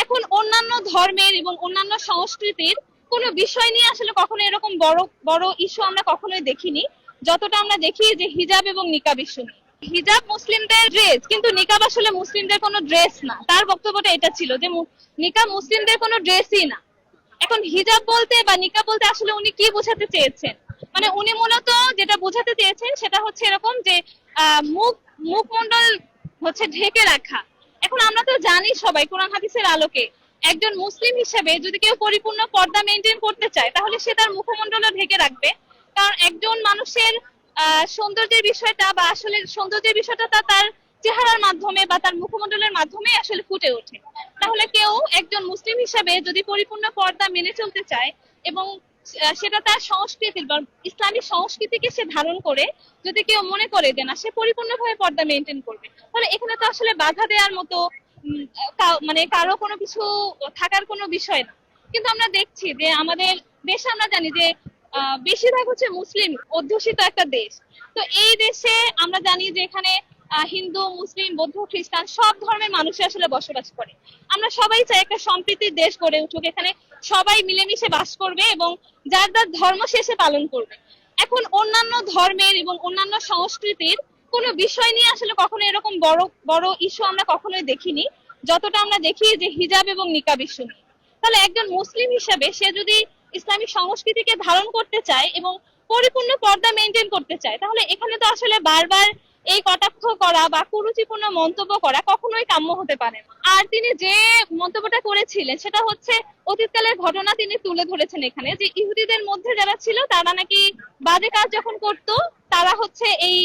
এখন অন্যান্য ধর্মের এবং অন্যান্য সংস্কৃতির কোনো বিষয় নিয়ে আসলে কখনো এরকম বড় বড় ইস্যু আমরা কখনোই দেখিনি, যতটা আমরা দেখি যে হিজাব এবং নিকাব ইস্যু নিয়ে। হিজাব মুসলিমদের ড্রেস, কিন্তু নিকাব আসলে মুসলিমদের কোনো ড্রেস না। তার বক্তব্যটা এটা ছিল যে নিকাব মুসলিমদের কোনো ড্রেসই না। এখন হিজাব বলতে বা নিকাব বলতে আসলে উনি কি বোঝাতে চেয়েছেন, মানে উনি মূলত যেটা বোঝাতে চেয়েছেন সেটা হচ্ছে এরকম যে মুখ মুখমণ্ডল হচ্ছে ঢেকে রাখা। এখন আমরা তো জানি সবাই কোরআন হাদিসের আলোকে একজন মুসলিম হিসেবে যদি কেউ পরিপূর্ণ পর্দা মেনটেন করতে চায় তাহলে সে তার মুখমণ্ডলও ঢেকে রাখবে। কারণ একজন মানুষের সৌন্দর্যের বিষয়টা বা আসলে সৌন্দর্যের বিষয়টা তার চেহারার মাধ্যমে বা তার মুখমণ্ডলের মাধ্যমে আসলে ফুটে ওঠে। তাহলে কেউ একজন মুসলিম হিসেবে যদি পরিপূর্ণ পর্দা মেনে চলতে চায় এবং সেটা তার সংস্কৃতির বা ইসলামী সংস্কৃতিকে সে ধারণ করে যদি কেউ মনে করে যে না সে পরিপূর্ণভাবে পর্দা মেনটেন করবে, তাহলে এখানে তো আসলে বাধা দেওয়ার মতো মানে কারো কোনো কিছু থাকার কোনো বিষয় না। কিন্তু আমরা দেখছি যে আমাদের দেশে আমরা জানি যে বেশিরভাগ হচ্ছে মুসলিম অধ্যুষিত একটা দেশ। তো এই দেশে আমরা জানি যে এখানে হিন্দু, মুসলিম, বৌদ্ধ, খ্রিস্টান সব ধর্মের মানুষই আসলে বসবাস করে। আমরা সবাই চাই একটা সম্প্রীতির দেশ গড়ে উঠুক, এখানে সবাই মিলেমিশে বাস করবে এবং যার যার ধর্ম শেষে পালন করবে। এখন অন্যান্য ধর্মের এবং অন্যান্য সংস্কৃতির কোনো বিষয় নিয়ে আসলে কখনো এরকম বড় বড় ইস্যু আমরা কখনোই দেখিনি, যতটা আমরা দেখি যে হিজাব এবং নিকাব ইস্যু নিয়ে। তাহলে একজন মুসলিম হিসেবে সে যদি ইসলামী সংস্কৃতিকে ধারণ করতে চায় এবং পরিপূর্ণ পর্দা মেনটেন করতে চায়, তাহলে এখানে তো আসলে বারবার এই কটাক্ষ করা বা কুরুচিপূর্ণ মন্তব্য করা কখনোই কাম্য হতে পারে না। আর তিনি যে মন্তব্যটা করেছিলেন সেটা হচ্ছে অতীতকালের ঘটনা তিনি তুলে ধরেছেন এখানে, যে ইহুদিদের মধ্যে যারা ছিল তারা নাকি বাজে কাজ যখন করতো তারা হচ্ছে এই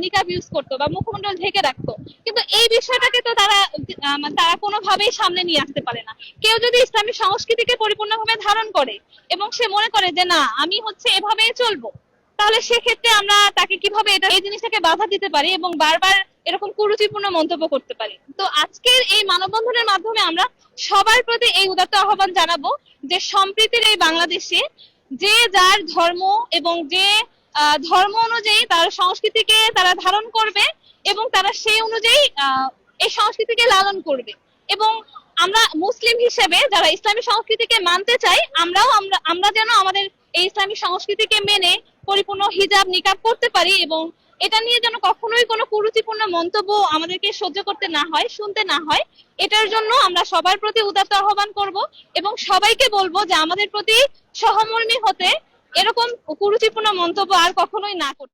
নিকাব ইউজ করতো বা মুখমণ্ডল ঢেকে রাখতো। কিন্তু এই বিষয়টাকে তো তারা কোনোভাবেই সামনে নিয়ে আসতে পারে না। কেউ যদি ইসলামী সংস্কৃতিকে পরিপূর্ণভাবে ধারণ করে এবং সে মনে করে যে না আমি হচ্ছে এভাবেই চলবো, তাহলে সেক্ষেত্রে আমরা তাকে কিভাবে এই জিনিসটাকে বাধা দিতে পারি এবং বারবার এরকম কুরুচিপূর্ণ মন্তব্য করতে পারি। তো আজকের এই মানববন্ধনের মাধ্যমে আমরা সবার প্রতি এই উদাত্ত আহ্বান জানাবো যে সম্প্রীতির এই বাংলাদেশে যে যার ধর্ম এবং যে ধর্ম অনুযায়ী তার সংস্কৃতিকে তারা ধারণ করবে এবং তারা সেই অনুযায়ী এই সংস্কৃতিকে লালন করবে। এবং আমরা মুসলিম হিসেবে যারা ইসলামী সংস্কৃতিকে মানতে চাই আমরা যেন আমাদের এই ইসলামী সংস্কৃতিকে মেনে পরিপূর্ণ হিজাব নিকাব করতে পারি এবং এটা নিয়ে যেন কখনোই কোনো কুরুচিপূর্ণ মন্তব্য আমাদেরকে সহ্য করতে না হয়, শুনতে না হয়। এটার জন্য আমরা সবার প্রতি উদাত্ত আহ্বান করব এবং সবাইকে বলবো যে আমাদের প্রতি সহমর্মী হতে, এরকম কুরুচিপূর্ণ মন্তব্য আর কখনোই না করতে।